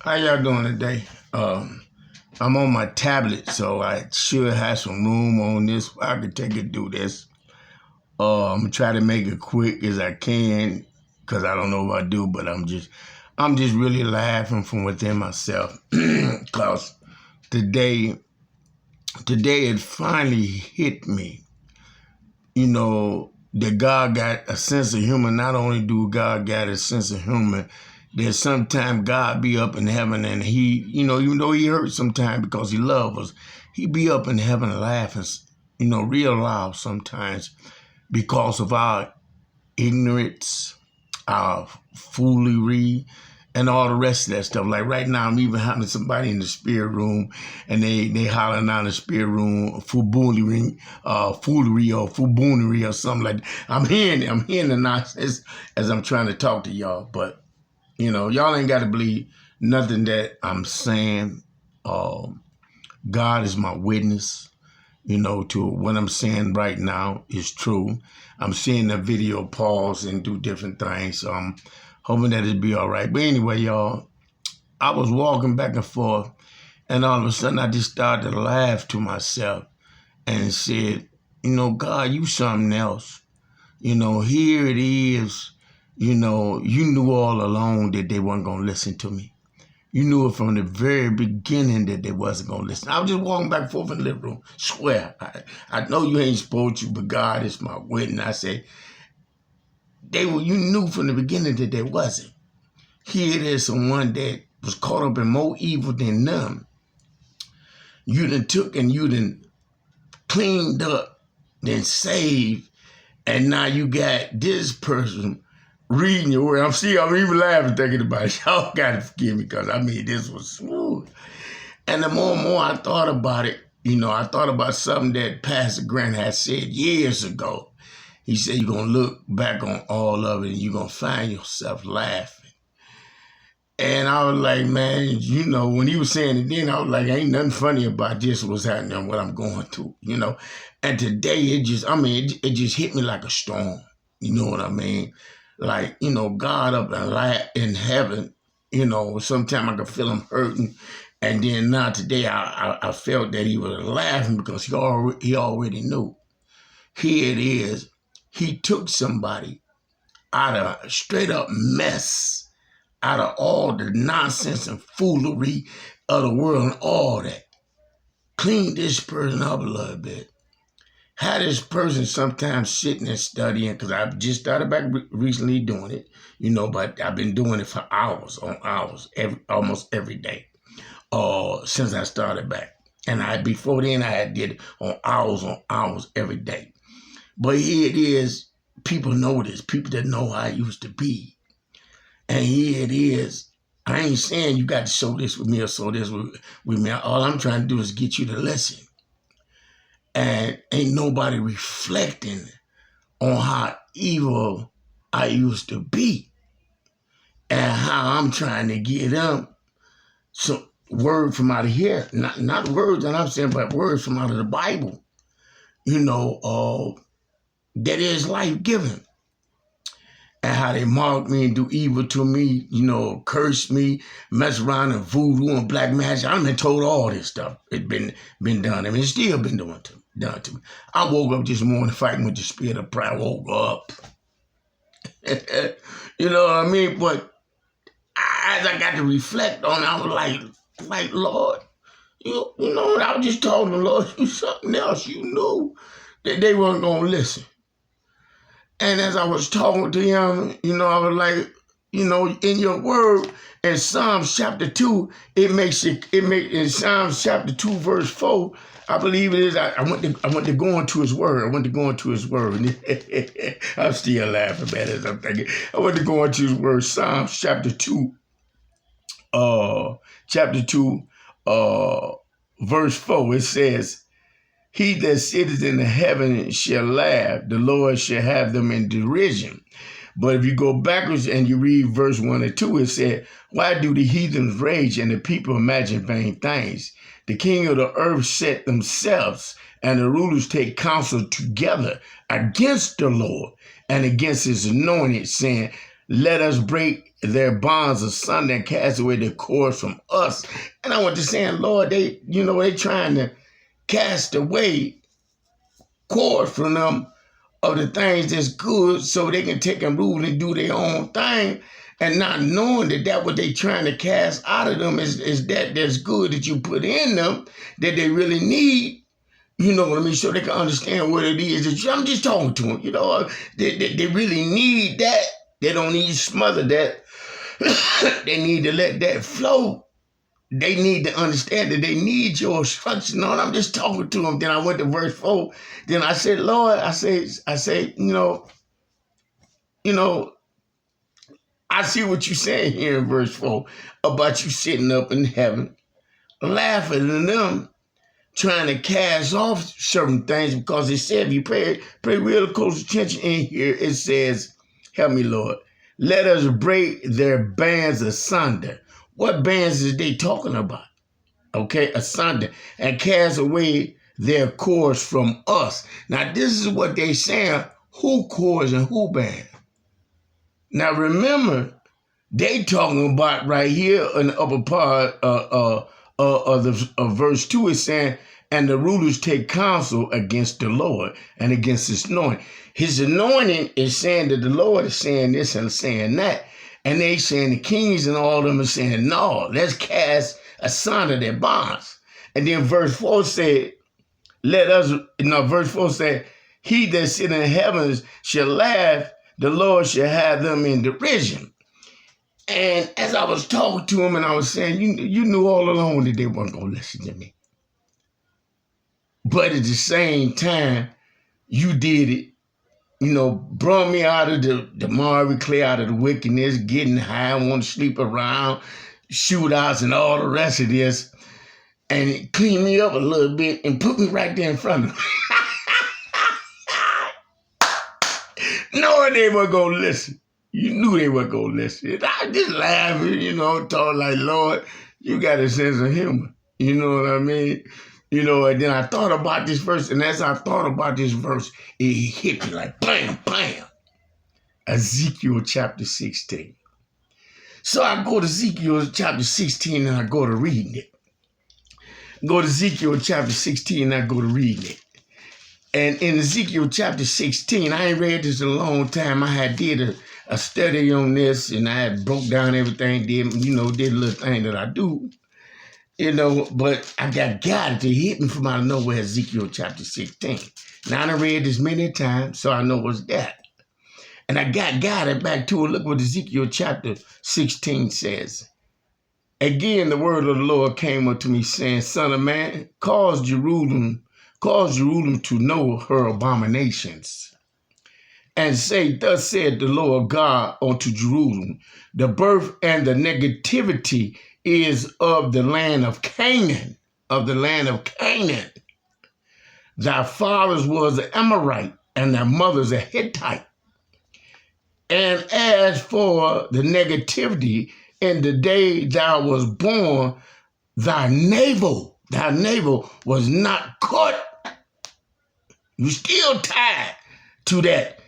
How y'all doing today? I'm on my tablet, so I should have some room on this. I could take it through this. I'm gonna try to make it quick as I can, cause I don't know what I do, but I'm just really laughing from within myself, cause today, today it finally hit me. That God got a sense of humor. Not only do God got a sense of humor, that sometimes God be up in heaven and he, even though he hurt sometimes because he loves us, he be up in heaven laughing, real loud sometimes because of our ignorance, our foolery, and all the rest of that stuff. Like right now, I'm even having somebody in the spirit room, and they hollering out in the spirit room, foolery or fuboonery or something like that. I'm hearing the nonsense as I'm trying to talk to y'all, but y'all ain't got to believe nothing that I'm saying. God is my witness, to what I'm saying right now is true. I'm seeing the video pause and do different things, so I'm hoping that it'll be all right. But anyway, y'all, I was walking back and forth, and all of a sudden I just started to laugh to myself and said, God, you something else. Here it is. You knew all along that they weren't going to listen to me. You knew it from the very beginning that they wasn't going to listen. I was just walking back and forth in the living room. Swear, I know you ain't supposed to, but God is my witness. I said, you knew from the beginning that they wasn't. Here it is, someone that was caught up in more evil than none. You done took and you done cleaned up, then saved, and now you got this person reading your word. I'm even laughing thinking about it. Y'all gotta forgive me because this was smooth. And the more and more I thought about it, I thought about something that Pastor Grant had said years ago. He said you're gonna look back on all of it and you're gonna find yourself laughing. And I was like, man, when he was saying it then, I was like, ain't nothing funny about this, what's happening and what I'm going through, And today it just hit me like a storm. You know what I mean? Like, God up in heaven, sometimes I could feel him hurting. And then now today I felt that he was laughing because he already knew. Here it is. He took somebody out of straight up mess, out of all the nonsense and foolery of the world and all that. Clean this person up a little bit. Had this person sometimes sitting and studying, because I've just started back recently doing it, but I've been doing it for hours on hours, almost every day, since I started back. And before then, I had did it on hours every day. But here it is, people know this, people that know how I used to be. And here it is. I ain't saying you got to show this with me or show this with me. All I'm trying to do is get you to listen. And ain't nobody reflecting on how evil I used to be and how I'm trying to get them some word from out of here. Not words that I'm saying, but words from out of the Bible, that is life-giving. And how they mock me and do evil to me, curse me, mess around and voodoo and black magic. I've been told all this stuff. It's been done. It's still been done to me. I woke up this morning fighting with the spirit of pride. Woke up. You know what I mean? But as I got to reflect on it, I was like, Lord, I was just talking to the Lord, you something else. You knew that they weren't going to listen. And as I was talking to him, I was like, in your word, in Psalms chapter 2, in Psalms chapter 2, verse 4, I believe it is, I went to go into his word. I'm still laughing, man, as I'm thinking. I went to go into his word, Psalms chapter 2, verse 4. It says, he that sitteth in the heaven shall laugh. The Lord shall have them in derision. But if you go backwards and you read verse 1 and 2, it said, why do the heathens rage and the people imagine vain things? The king of the earth set themselves, and the rulers take counsel together against the Lord and against his anointed, saying, let us break their bonds asunder and cast away their cords from us. And I went to saying, Lord, they trying to cast away cords from them of the things that's good so they can take and rule and do their own thing, and not knowing that what they trying to cast out of them is that's good that you put in them that they really need. You know what I mean? So they can understand what it is. I'm just talking to them. They really need that. They don't need to smother that. They need to let that flow. They need to understand that they need your instruction on. I'm just talking to them. Then I went to verse 4. Then I said, Lord, I say, I see what you're saying here in verse 4 about you sitting up in heaven, laughing at them, trying to cast off certain things, because it said, if you pay real close attention in here, it says, help me, Lord, let us break their bands asunder. What bands is they talking about? Okay, asunder, and cast away their cords from us. Now, this is what they saying, who cords and who bands. Now, remember, they talking about right here in the upper part of verse 2 is saying, and the rulers take counsel against the Lord and against his anointing. His anointing is saying that the Lord is saying this and saying that. And they saying the kings and all of them are saying, no, let's cast asunder their bonds. And then verse 4 said, verse 4 said, he that sit in heavens shall laugh, the Lord shall have them in derision. And as I was talking to him and I was saying, you knew all along that they weren't going to listen to me. But at the same time, you did it. Brought me out of the Marvin Clay, out of the wickedness, getting high, want to sleep around, shootouts and all the rest of this. And it cleaned me up a little bit and put me right there in front of them. Knowing they weren't going to listen. You knew they weren't going to listen. I just laughing, talking like, Lord, you got a sense of humor. You know what I mean? And then I thought about this verse, and as I thought about this verse, it hit me like bam, bam. Ezekiel chapter 16. So I go to Ezekiel chapter 16 and I go to reading it. Go to Ezekiel chapter 16 and I go to reading it. And in Ezekiel chapter 16, I ain't read this in a long time. I had did a study on this, and I had broke down everything, did a little thing that I do. But I got guided to hit me from out of nowhere, Ezekiel chapter 16. Now, I done read this many times, so I know what's that. And I got guided back to it. Look what Ezekiel chapter 16 says. Again, the word of the Lord came unto me, saying, Son of man, cause Jerusalem to know her abominations. And say, thus said the Lord God unto Jerusalem, the birth and the negativity is of the land of Canaan, Thy fathers was an Amorite, and thy mother's a Hittite. And as for the negativity, in the day thou was born, thy navel was not cut. You still tied to that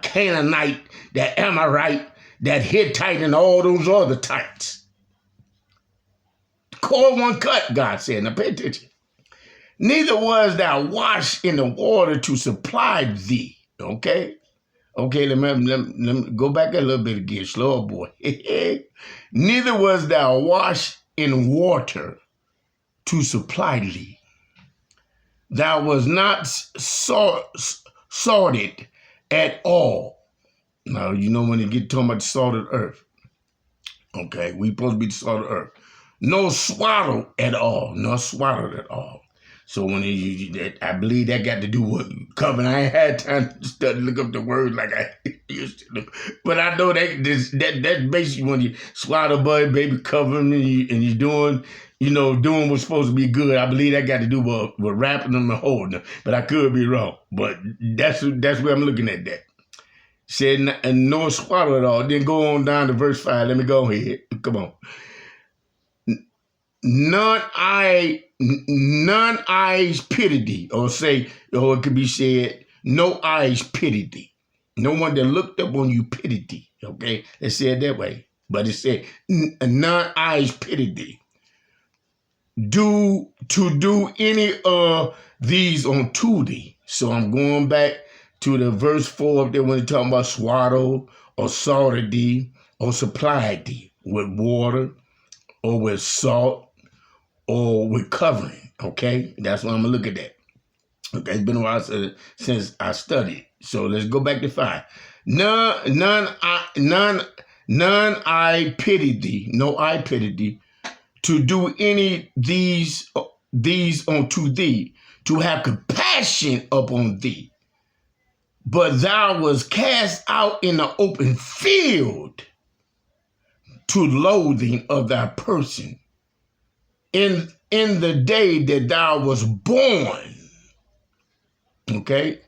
Canaanite, that Amorite, that Hittite, and all those other types. Cord one cut, God said. Now pay attention. Neither was thou washed in the water to supply thee. Okay, let me go back a little bit again. Slow, boy. Neither was thou washed in water to supply thee. Thou was not salted at all. Now, when you get talking about the salted earth. Okay, we supposed to be the salted earth. No swaddled at all. So when I believe that got to do with covering. I ain't had time to study, look up the word like I used to do. But I know that's basically when you swaddle baby covering and you doing what's supposed to be good. I believe that got to do with wrapping them and holding them. But I could be wrong. But that's where I'm looking at that. Said, and no swaddle at all. Then go on down to verse 5. Let me go ahead. Come on. None eyes pity thee, or it could be said, no eyes pity thee. No one that looked up on you pitied thee. Okay, it said that way. But it said, none eyes pity thee. Do any of these unto thee. So I'm going back to the verse 4 up there when they're talking about swaddle or salted thee or supplied thee with water or with salt or with covering. Okay, that's what I'm gonna look at that. Okay, it's been a while since I studied. So let's go back to 5. None I pity thee, no I pity thee, to do any these unto thee, to have compassion upon thee. But thou was cast out in the open field to loathing of thy person in the day that thou was born. Okay?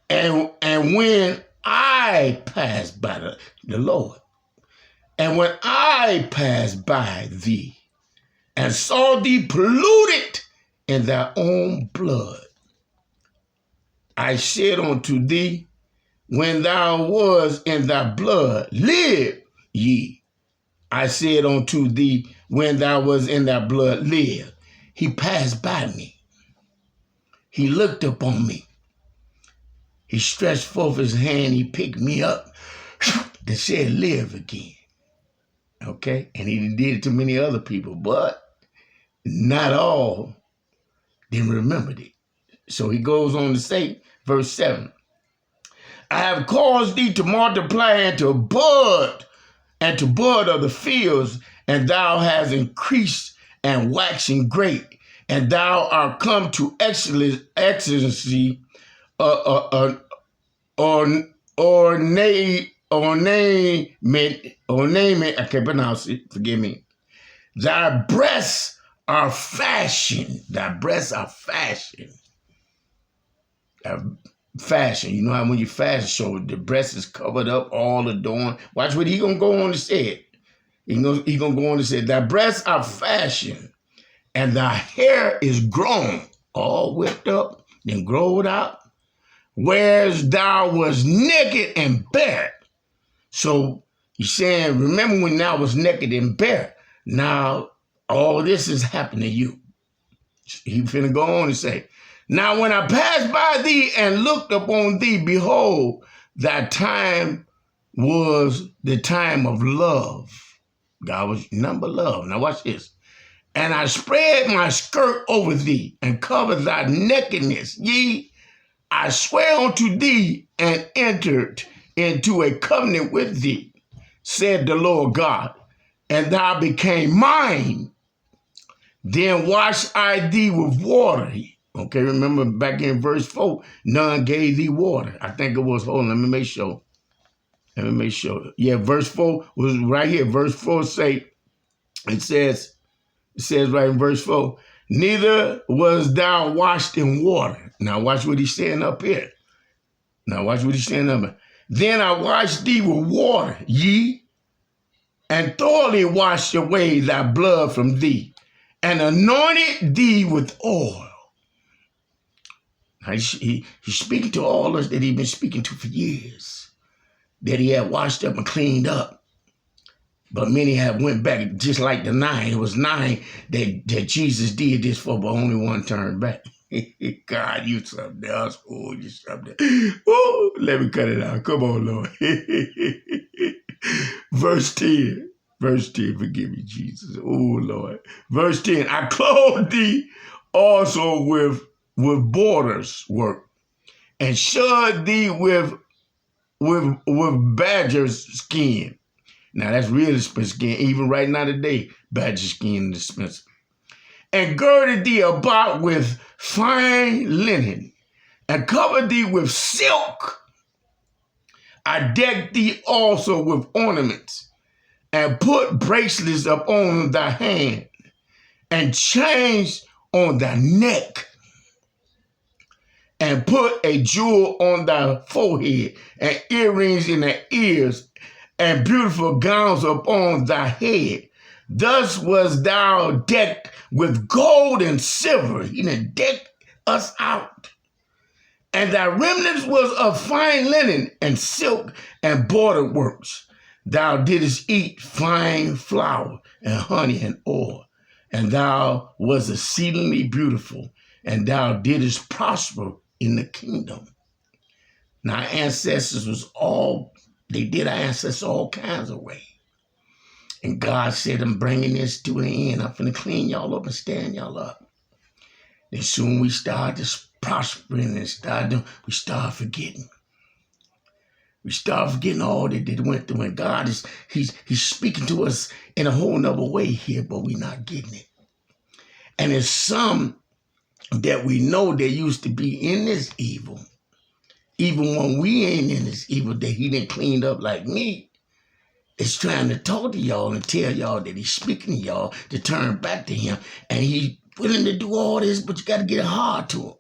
And when I passed by the Lord, and when I passed by thee, and saw thee polluted in thy own blood, I said unto thee, when thou was in thy blood, live ye. I said unto thee, when thou was in thy blood, live. He passed by me. He looked upon me. He stretched forth his hand. He picked me up and said, live again. Okay? And he did it to many other people, but not all then remembered it. So he goes on to say, verse 7, I have caused thee to multiply and to bud of the fields, and thou hast increased and waxing great, and thou art come to excellency, ornament, I can't pronounce it, forgive me. Thy breasts are fashioned. Thy breasts are fashioned. Fashion. You know how when you fashion, so the breast is covered up, all adorned. Watch what he gonna go on to say. He gonna go on to say, thy breasts are fashioned, and thy hair is grown, all whipped up, then growed out, whereas thou was naked and bare. So he's saying, remember when thou was naked and bare. Now all this has happened to you. He finna go on and say, now when I passed by thee and looked upon thee, behold, thy time was the time of love. God was number love. Now watch this. And I spread my skirt over thee and covered thy nakedness. Yea, I swear unto thee and entered into a covenant with thee, said the Lord God, and thou became mine. Then washed I thee with water. Okay, remember back in verse 4, none gave thee water. I think it was, hold on, let me make sure. Yeah, verse 4 was right here. Verse 4 it says right in verse 4, neither was thou washed in water. Now watch what he's saying up here. Then I washed thee with water, ye, and thoroughly washed away thy blood from thee, and anointed thee with oil. He's speaking to all us that he's been speaking to for years, that he had washed up and cleaned up. But many have went back, just like the 9. It was 9 that Jesus did this for, but only one turned back. God, you something else. Oh, you something. Oh, let me cut it out. Come on, Lord. Verse 10, forgive me, Jesus. Oh, Lord. Verse 10, I clothed thee also with borders work, and shod thee with badger's skin. Now that's real expensive skin. Even right now today, badger skin is expensive. And girded thee about with fine linen, and covered thee with silk. I decked thee also with ornaments, and put bracelets upon thy hand, and chains on thy neck, and put a jewel on thy forehead, and earrings in thy ears, and beautiful gowns upon thy head. Thus was thou decked with gold and silver. He done decked us out. And thy remnants was of fine linen and silk and bordered works. Thou didst eat fine flour and honey and oil, and thou wast exceedingly beautiful, and thou didst prosper in the kingdom. Now, our ancestors they did our ancestors all kinds of ways. And God said, I'm bringing this to an end. I'm finna clean y'all up and stand y'all up. Then soon we start prospering and we start forgetting. We start forgetting all that they went through. And God he's speaking to us in a whole nother way here, but we're not getting it. And there's some that we know that used to be in this evil, even when we ain't in this evil, that he didn't clean up like me, is trying to talk to y'all and tell y'all that he's speaking to y'all to turn back to him. And he's willing to do all this, but you got to get hard to him.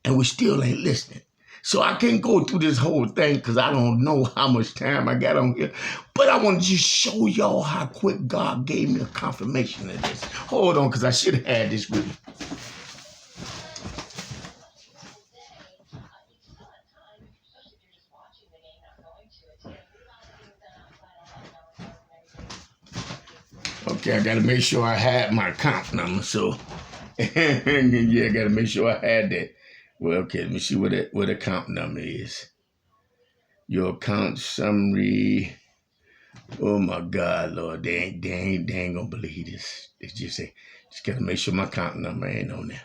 And we still ain't listening. So I can't go through this whole thing because I don't know how much time I got on here. But I want to just show y'all how quick God gave me a confirmation of this. Hold on, because I should have had this with me. Okay, I got to make sure I had my account number. So, yeah, I got to make sure I had that. Well, okay, let me see what the account number is. Your account summary. Oh my God, Lord, they ain't gonna believe this. They just gotta make sure my account number ain't on there.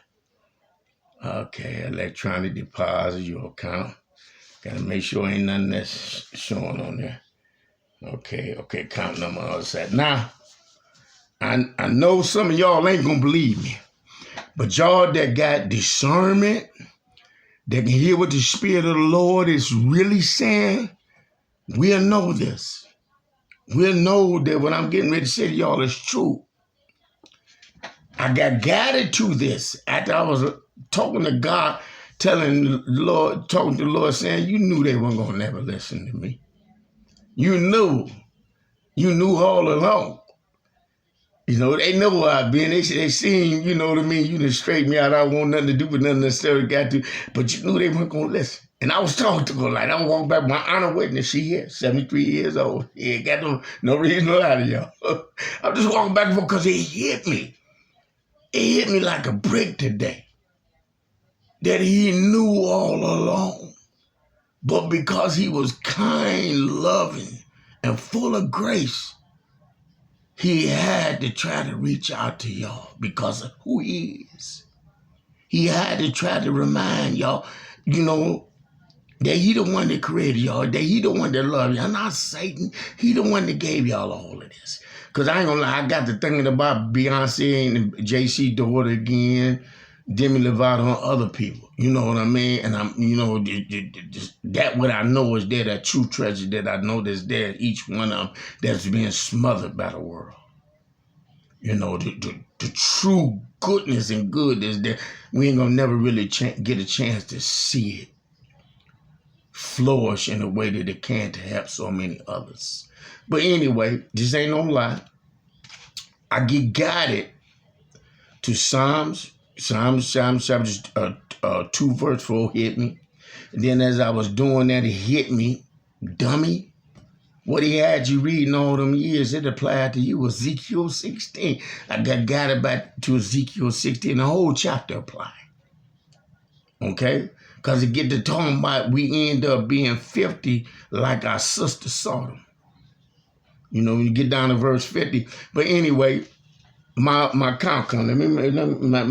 Okay, electronic deposit, your account. Gotta make sure ain't nothing that's showing on there. Okay, account number, all that. Now, I know some of y'all ain't gonna believe me, but y'all that got discernment, that can hear what the Spirit of the Lord is really saying, we'll know this. We'll know that what I'm getting ready to say to y'all is true. I got guided to this after I was talking to God, talking to the Lord, saying, you knew they weren't going to never listen to me. You knew all along. You know, they know where I've been. They seen, you know what I mean? You done straighten me out. I don't want nothing to do with nothing necessarily got to. But you knew they weren't going to listen. And I was talking to her like, I walked back, my honor witness, she here, 73 years old. He ain't got no reason to lie to y'all. I'm just walking back and forth because it hit me. It hit me like a brick today. That he knew all along. But because he was kind, loving, and full of grace, he had to try to reach out to y'all because of who he is. He had to try to remind y'all, you know, that he the one that created y'all, that he the one that loved y'all, not Satan. He the one that gave y'all all of this. Because I ain't gonna lie, I got to thinking about Beyonce and JC daughter again, Demi Lovato and other people. You know what I mean? And I'm, you know, that what I know is there, that true treasure that I know that's there, each one of them that's being smothered by the world. You know, the true goodness and good is there. We ain't gonna never really get a chance to see it flourish in a way that it can to help so many others. But anyway, this ain't no lie. I get guided to Psalms 2 verse 4 hit me. And then as I was doing that, it hit me. Dummy. What he had you reading all them years, it applied to you. Ezekiel 16. I got guided back to Ezekiel 16. The whole chapter applied. Okay? Because it get to talking about we end up being 50 like our sister Sodom. You know, when you get down to verse 50. But anyway, my account come. My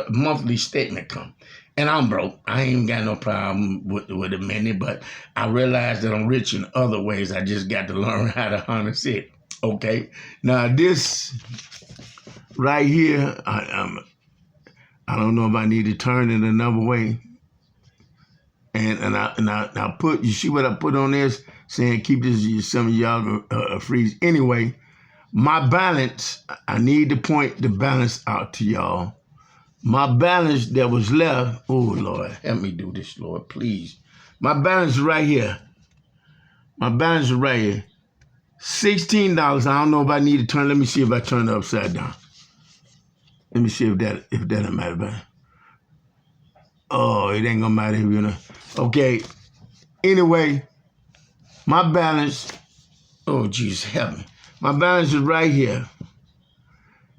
monthly statement come. And I'm broke. I ain't got no problem with a minute, but I realize that I'm rich in other ways. I just got to learn how to harness it. Okay? Now this right here, I don't know if I need to turn it another way. And I put, you see what I put on this? Saying keep this, some of y'all freeze. Anyway, my balance, I need to point the balance out to y'all. My balance that was left, oh Lord, help me do this, Lord, please. My balance is right here. My balance is right here. $16. I don't know if I need to turn, let me see if I turn it upside down. Let me see if that matter. Oh, it ain't gonna matter, you know. Okay. Anyway, my balance, oh, Jesus, help me. My balance is right here.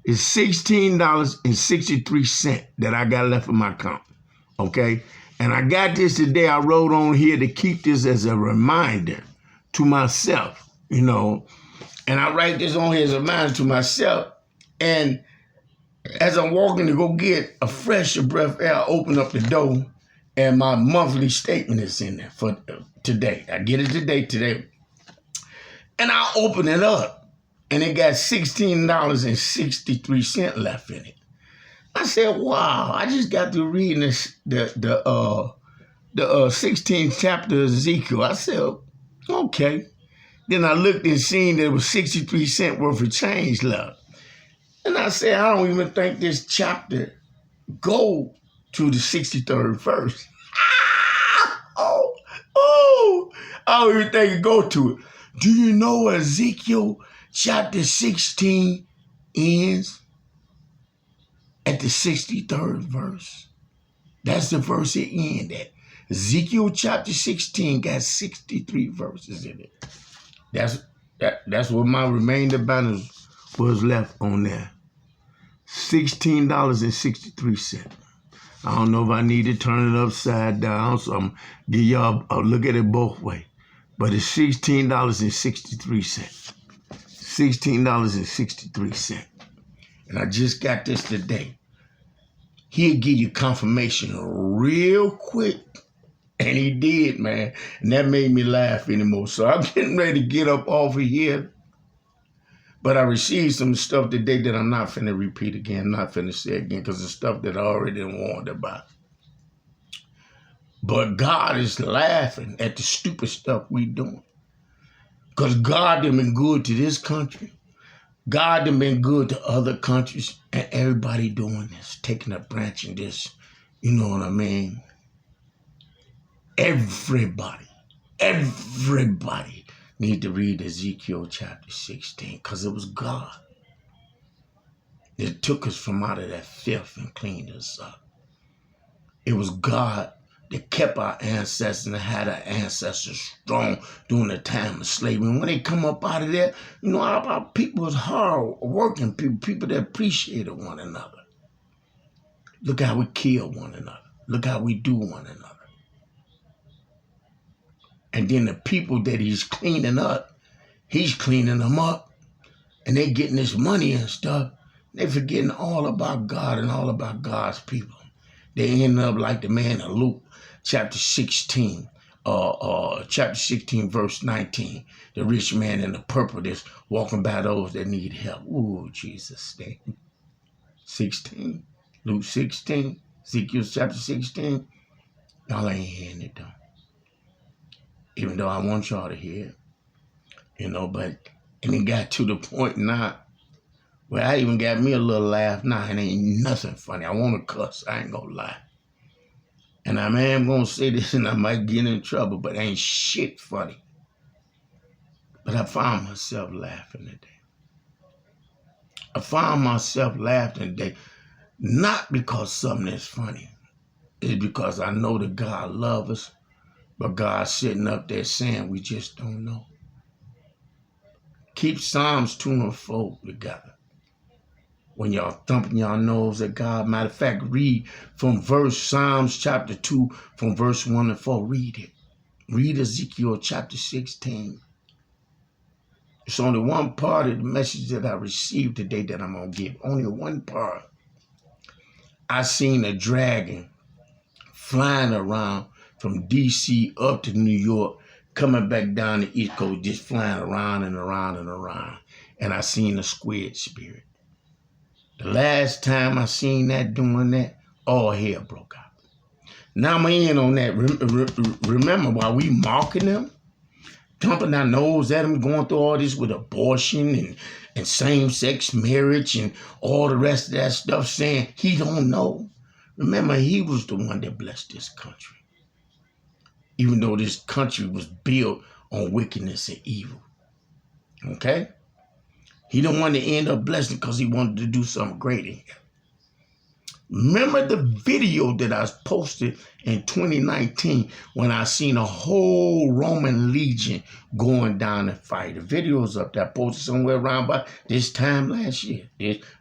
It's $16.63 that I got left in my account. Okay? And I got this today. I wrote on here to keep this as a reminder to myself, you know. And I write this on here as a reminder to myself. And as I'm walking to go get a fresh breath of air, I open up the door, and my monthly statement is in there for today. I get it today. And I open it up, and it got $16.63 left in it. I said, wow, I just got through reading this, the 16th chapter of Ezekiel. I said, okay. Then I looked and seen there was 63 cents worth of change left. And I said, I don't even think this chapter go to the 63rd verse. I don't even think it go to it. Do you know Ezekiel chapter 16 ends at the 63rd verse? That's the verse it ends at. Ezekiel chapter 16 got 63 verses in it. That's what my remainder balance was left on there. $16.63. I don't know if I need to turn it upside down, so I'm give y'all a look at it both ways. But it's $16.63. $16.63. And I just got this today. He'll give you confirmation real quick. And he did, man. And that made me laugh anymore. So I'm getting ready to get up off of here. But I received some stuff today that I'm not finna repeat again, not finna say again, because it's stuff that I already warned about. But God is laughing at the stupid stuff we doing. Because God done been good to this country. God done been good to other countries. And everybody doing this, taking a branch in this. You know what I mean? Everybody need to read Ezekiel chapter 16, because it was God that took us from out of that filth and cleaned us up. It was God that kept our ancestors and had our ancestors strong during the time of slavery. And when they come up out of there, you know, our people was hard working people that appreciated one another. Look how we kill one another. Look how we do one another. And then the people that he's cleaning up, he's cleaning them up. And they getting this money and stuff. They forgetting all about God and all about God's people. They end up like the man in Luke chapter 16, chapter 16, verse 19. The rich man in the purple that's walking by those that need help. Ooh, Jesus' name. 16, Luke 16, Ezekiel chapter 16. Y'all ain't hearing it though. Even though I want y'all to hear it. You know, but and it got to the point now where I even got me a little laugh. Nah, it ain't nothing funny. I want to cuss. I ain't gonna lie. And I am gonna say this and I might get in trouble, but ain't shit funny. But I found myself laughing today. I found myself laughing today, not because something is funny. It's because I know that God loves us, but God's sitting up there saying we just don't know. Keep Psalms 2 and 4 together. When y'all thumping y'all nose at God, matter of fact, read from Psalms chapter 2, from verse 1 and 4. Read it. Read Ezekiel chapter 16. It's only one part of the message that I received today that I'm going to give. Only one part. I seen a dragon flying around from D.C. up to New York, coming back down the East Coast, just flying around and around and around. And I seen a squid spirit. The last time I seen that doing that, all hell broke out. Now I'm in on that. Remember, while we mocking them, thumping our nose at them, going through all this with abortion and same-sex marriage and all the rest of that stuff, saying he don't know. Remember, he was the one that blessed this country. Even though this country was built on wickedness and evil. Okay? He don't want to end up blessing because he wanted to do something great in here. Remember the video that I posted in 2019 when I seen a whole Roman legion going down and fight? The video's up there. I posted somewhere around by this time last year,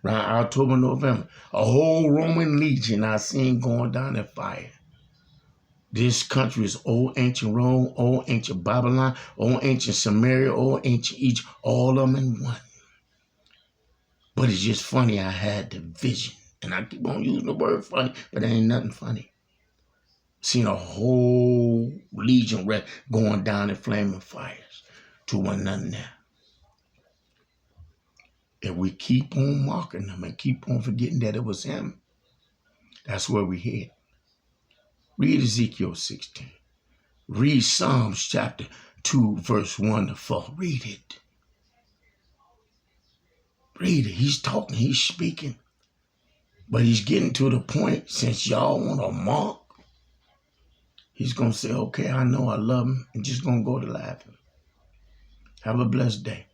around October, November. A whole Roman legion I seen going down and fight. This country is old ancient Rome, old ancient Babylon, old ancient Samaria, old ancient Egypt, all of them in one. But it's just funny I had the vision. And I keep on using the word funny, but there ain't nothing funny. Seen a whole legion going down in flaming fires to one another now. If we keep on mocking them and keep on forgetting that it was him, that's where we head. Read Ezekiel 16. Read Psalms chapter 2, verse 1 to 4. Read it. Read it. He's talking, he's speaking. But he's getting to the point, since y'all want to mock, he's going to say, okay, I know I love him, and just going to go to laughing. Have a blessed day.